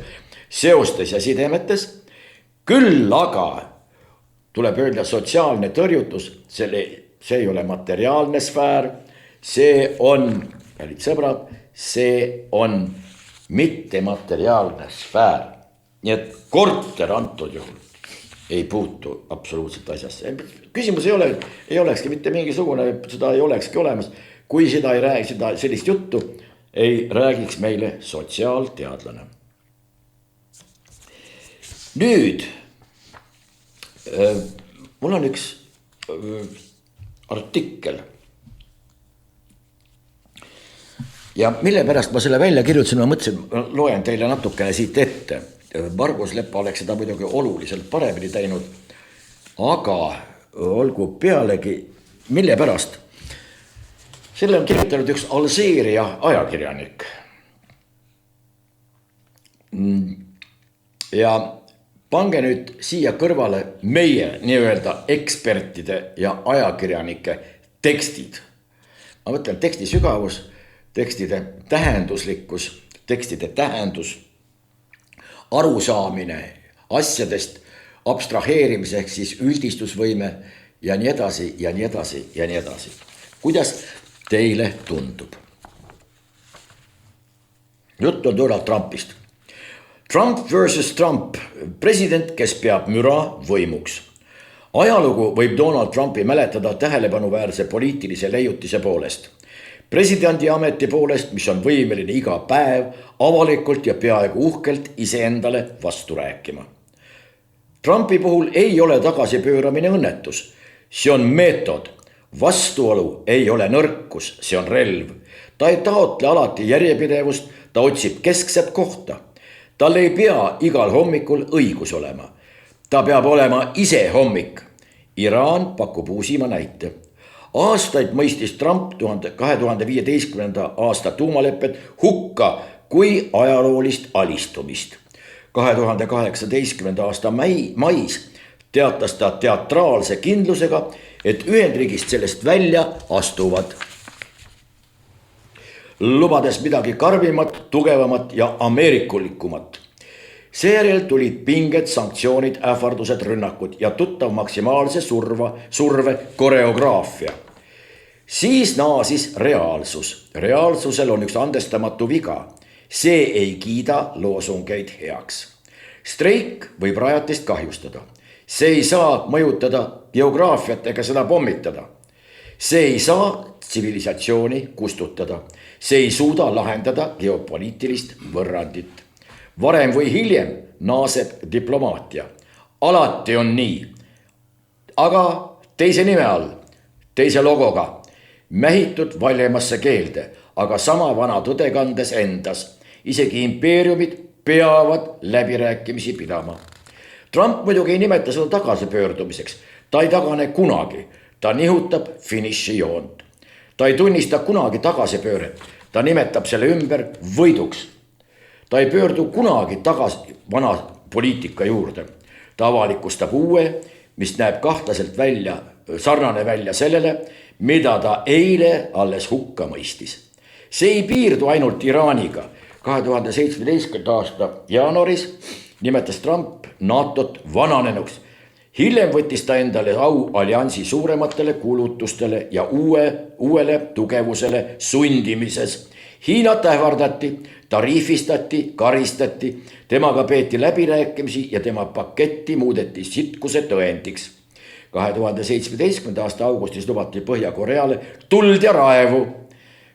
seostes ja sidemetes. Küll aga tuleb öelda sotsiaalne tõrjutus, see ei ole materiaalne sfäär, see on, kallid sõbrad, see on mittemateriaalne sfäär. Nii et korter antud juhul ei puutu absoluutselt asjasse. Küsimus ei olekski mitte mingisugune, seda ei olekski olemas, kui seda ei räägi, seda sellist juttu ei räägiks meile sotsiaalteadlane. Nüüd, mul on üks artikkel ja mille pärast ma selle välja kirjutasin, ma mõtlesin, loen teile natukene siit ette. Margus Lepa oleks seda muidugi oluliselt paremini teinud, aga olgu pealegi, mille pärast. Selle on kirjutanud üks Alžeeria ajakirjanik. Ja pange nüüd siia kõrvale meie nii-öelda ekspertide ja ajakirjanike tekstid. Ma mõtlen teksti sügavus, tekstide tähenduslikkus, tekstide tähendus, arusaamine asjadest, abstraheerimise ehk siis üldistusvõime ja nii edasi ja nii edasi ja nii edasi. Kuidas teile tundub? Jutt on Donald Trumpist. Trump versus Trump, president, kes peab müra võimuks. Ajalugu võib Donald Trumpi mäletada tähelepanuväärse poliitilise leiutise poolest. Presidendi ameti poolest, mis on võimeline iga päev avalikult ja peaaegu uhkelt iseendale vastu rääkima. Trumpi puhul ei ole tagasipööramine õnnetus. See on meetod. Vastuolu ei ole nõrkus, see on relv. Ta ei taotle alati järjepidevust, ta otsib keskset kohta. Tal ei pea igal hommikul õigus olema. Ta peab olema ise hommik. Iraan pakub uusima näite. Aastaid mõistis Trump 2015. aasta tuumalepped hukka kui ajaloolist alistumist. 2018. aasta mais teatas ta teatraalse kindlusega, et Ühendriigist sellest välja astuvad. Lubades midagi karmimat, tugevamat ja ameerikulikumat. Seejärel tulid pinged, sanktsioonid, ähvardused, rünnakud ja tuttav maksimaalse surve koreograafia. Siis naasis reaalsus. Reaalsusel on üks andestamatu viga. See ei kiida loosungeid heaks. Streik võib rajatist kahjustada. See ei saa mõjutada geograafiat ega seda pommitada. See ei saa tsivilisatsiooni kustutada. See ei suuda lahendada geopoliitilist võrrandit. Varem või hiljem naaseb diplomaatia. Alati on nii. Aga teise nime all, teise logoga, mähitud valjemasse keelde, aga sama vana tõde kandes endas. Isegi impeeriumid peavad läbirääkimisi pidama. Trump muidugi ei nimeta seda tagasipöördumiseks, ta ei tagane kunagi, ta nihutab finišijoont. Ta ei tunnista kunagi tagasipööret, ta nimetab selle ümber võiduks. Ta ei pöördu kunagi tagasi vana poliitika juurde. Ta avalikustab uue, mis näeb kahtlaselt sarnane välja sellele, mida ta eile alles hukka mõistis. See ei piirdu ainult Iraaniga. 2017. aasta jaanuaris nimetas Trump NATO-t vananenuks. Hiljem võttis ta endale au alliansi suurematele kulutustele ja uuele tugevusele sundimises. Hiinat ähvardati, tariifistati, karistati, temaga peeti läbirääkimisi ja tema paketti muudeti sitkuse tõendiks. 2017. aasta augustis lubati Põhja-Koreale tuld ja raevu.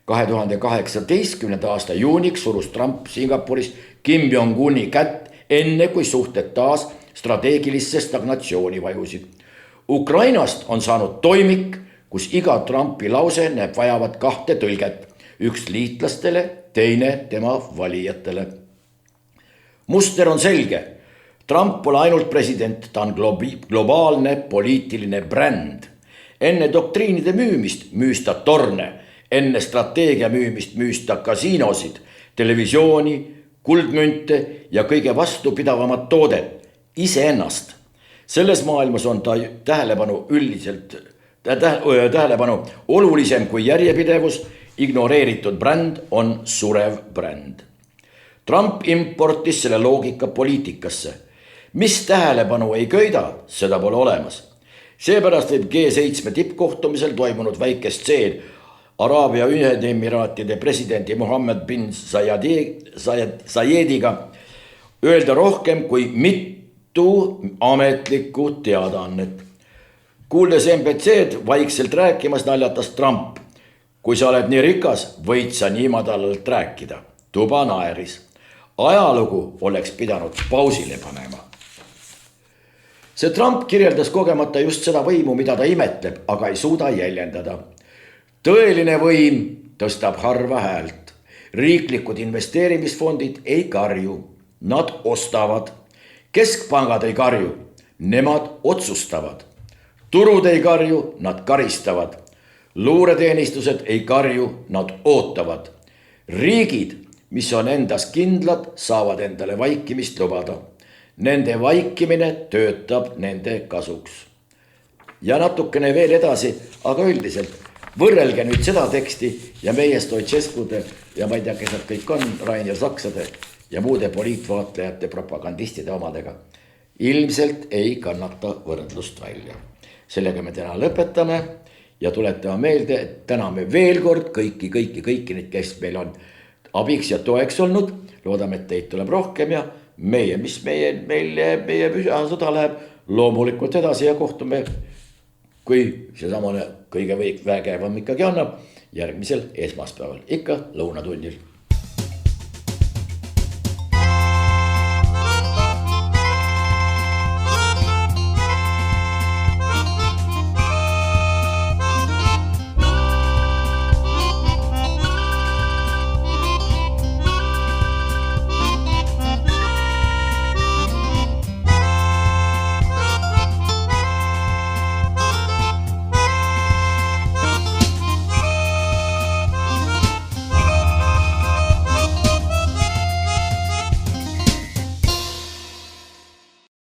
2018. aasta juuniks surus Trump Singapuris Kim Jong-uni kätt, enne kui suhted taas strateegilisse stagnatsiooni vajusid. Ukrainast on saanud toimik, kus iga Trumpi lause näeb vajavat kahte tõlget. Üks liitlastele, teine tema valijatele. Muster on selge. Trump pole ainult president, ta on globaalne poliitiline bränd. Enne doktriinide müümist müüs ta torne, enne strateegia müümist müüs ta kasiinosid, televisiooni, kuldmünte ja kõige vastupidavamat toodet, iseennast. Selles maailmas on ta tähelepanu olulisem kui järjepidevus, ignoreeritud bränd on surev bränd. Trump importis selle loogika poliitikasse. Mis tähelepanu ei köida, seda pole olemas. Seepärast võib G7 tippkohtumisel toimunud väike stseen Araabia Ühendemiraatide presidendi Mohammed bin Zayediga öelda rohkem kui mitu ametlikku teadaannet. Kuuldes MPC-d vaikselt rääkimas naljatas Trump. Kui sa oled nii rikas, võid sa nii madalalt rääkida. Tuba naeris. Ajalugu oleks pidanud pausile panema. See Trump kirjeldas kogemata just seda võimu, mida ta imetleb, aga ei suuda jäljendada. Tõeline võim tõstab harva häält. Riiklikud investeerimisfondid ei karju, nad ostavad. Keskpangad ei karju, nemad otsustavad. Turud ei karju, nad karistavad. Luureteenistused ei karju, nad ootavad. Riigid, mis on endas kindlad, saavad endale vaikimist lubada. Nende vaikimine töötab nende kasuks. Ja natukene veel edasi, aga üldiselt võrrelge nüüd seda teksti ja meie Stoicescude ja ma ei tea, kes nad kõik on, Rainer Saksade ja muude poliitvaatlejate propagandistide omadega. Ilmselt ei kannata võrdlust välja. Sellega me täna lõpetame ja tuletame meelde, et täname veel kord kõiki neid, kes meil on abiks ja toeks olnud. Loodame, et teid tuleb rohkem ja meie püha sõda läheb loomulikult edasi ja kohtume, kui see samane kõige vägevam ikkagi annab järgmisel esmaspäeval, ikka lõunatunnil.